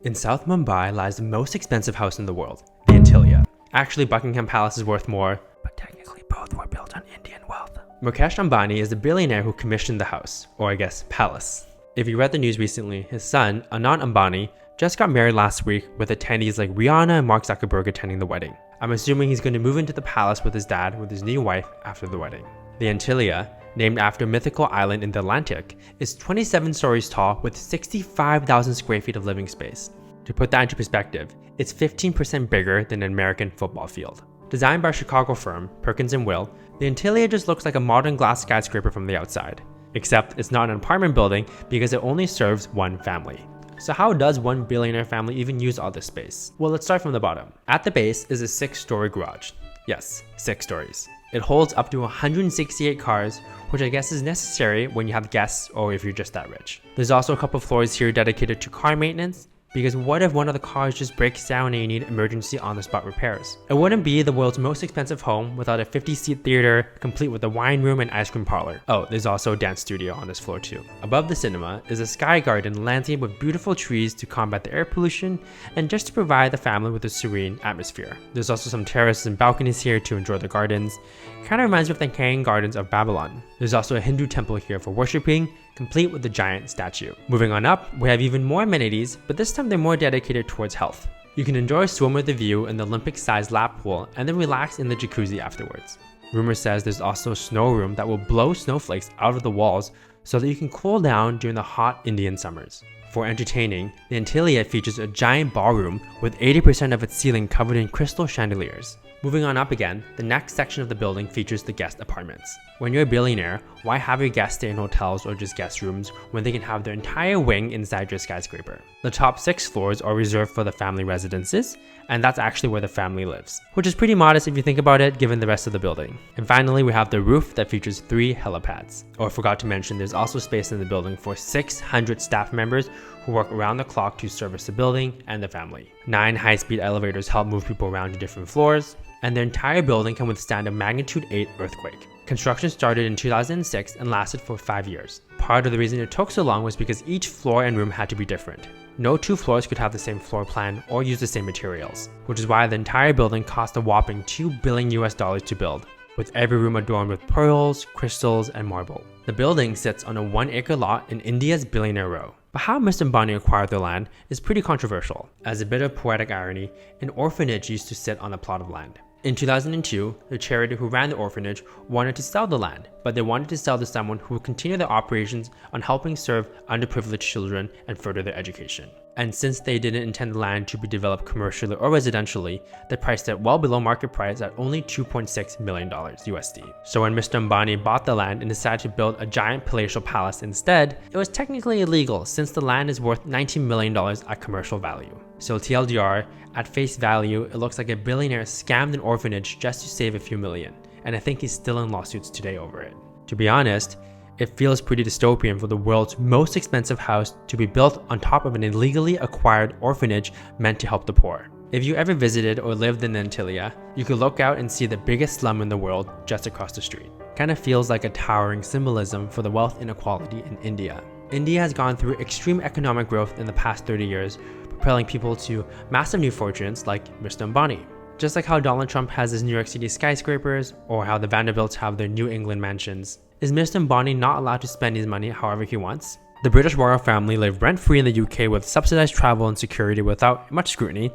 In South Mumbai lies the most expensive house in the world, the Antilia. Actually, Buckingham Palace is worth more, but technically both were built on Indian wealth. Mukesh Ambani is the billionaire who commissioned the house, or I guess palace. If you read the news recently, his son, Anand Ambani, just got married last week with attendees like Rihanna and Mark Zuckerberg attending the wedding. I'm assuming he's going to move into the palace with his dad with his new wife after the wedding. The Antilia, named after a mythical island in the Atlantic, is 27 stories tall with 65,000 square feet of living space. To put that into perspective, it's 15% bigger than an American football field. Designed by Chicago firm Perkins & Will, the Antilia just looks like a modern glass skyscraper from the outside. Except it's not an apartment building because it only serves one family. So how does one billionaire family even use all this space? Well, let's start from the bottom. At the base is a 6-story garage. Yes, 6 stories. It holds up to 168 cars, which I guess is necessary when you have guests or if you're just that rich. There's also a couple of floors here dedicated to car maintenance, because what if one of the cars just breaks down and you need emergency on-the-spot repairs? It wouldn't be the world's most expensive home without a 50-seat theater complete with a wine room and ice cream parlor. Oh, there's also a dance studio on this floor too. Above the cinema is a sky garden landscape with beautiful trees to combat the air pollution and just to provide the family with a serene atmosphere. There's also some terraces and balconies here to enjoy the gardens. Kind of reminds me of the Hanging Gardens of Babylon. There's also a Hindu temple here for worshipping, complete with the giant statue. Moving on up, we have even more amenities, but this time they're more dedicated towards health. You can enjoy a swim with a view in the Olympic-sized lap pool and then relax in the jacuzzi afterwards. Rumor says there's also a snow room that will blow snowflakes out of the walls so that you can cool down during the hot Indian summers. For entertaining, the Antilia features a giant ballroom with 80% of its ceiling covered in crystal chandeliers. Moving on up again, the next section of the building features the guest apartments. When you're a billionaire, why have your guests stay in hotels or just guest rooms when they can have their entire wing inside your skyscraper? The top 6 floors are reserved for the family residences, and that's actually where the family lives, which is pretty modest if you think about it given the rest of the building. And finally, we have the roof that features 3 helipads. Oh, I forgot to mention there's also space in the building for 600 staff members who work around the clock to service the building and the family. 9 high-speed elevators help move people around to different floors, and the entire building can withstand a magnitude 8 earthquake. Construction started in 2006 and lasted for 5 years. Part of the reason it took so long was because each floor and room had to be different. No 2 floors could have the same floor plan or use the same materials, which is why the entire building cost a whopping $2 billion to build, with every room adorned with pearls, crystals, and marble. The building sits on a 1-acre lot in India's Billionaire Row. But how Mr. Ambani acquired the land is pretty controversial. As a bit of poetic irony, an orphanage used to sit on a plot of land. In 2002, the charity who ran the orphanage wanted to sell the land, but they wanted to sell to someone who would continue their operations on helping serve underprivileged children and further their education. And since they didn't intend the land to be developed commercially or residentially, they priced it well below market price at only $2.6 million USD. So when Mr. Ambani bought the land and decided to build a giant palatial palace instead, it was technically illegal since the land is worth $19 million at commercial value. So TLDR, at face value, it looks like a billionaire scammed an orphanage just to save a few million, and I think he's still in lawsuits today over it. To be honest, it feels pretty dystopian for the world's most expensive house to be built on top of an illegally acquired orphanage meant to help the poor. If you ever visited or lived in Antilia, you could look out and see the biggest slum in the world just across the street. Kind of feels like a towering symbolism for the wealth inequality in India. India has gone through extreme economic growth in the past 30 years, propelling people to massive new fortunes like Mr. Ambani. Just like how Donald Trump has his New York City skyscrapers, or how the Vanderbilts have their New England mansions, is Mr. Ambani not allowed to spend his money however he wants? The British royal family live rent-free in the UK with subsidized travel and security without much scrutiny,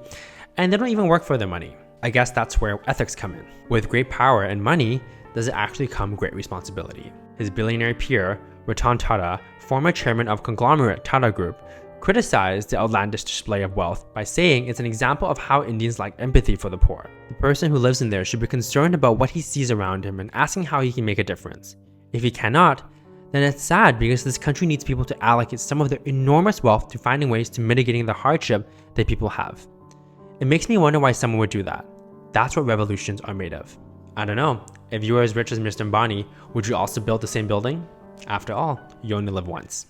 and they don't even work for their money. I guess that's where ethics come in. With great power and money, does it actually come great responsibility? His billionaire peer, Ratan Tata, former chairman of conglomerate Tata Group, criticized the outlandish display of wealth by saying it's an example of how Indians lack empathy for the poor. The person who lives in there should be concerned about what he sees around him and asking how he can make a difference. If he cannot, then it's sad because this country needs people to allocate some of their enormous wealth to finding ways to mitigating the hardship that people have. It makes me wonder why someone would do that. That's what revolutions are made of. I don't know, if you were as rich as Mr. Ambani, would you also build the same building? After all, you only live once.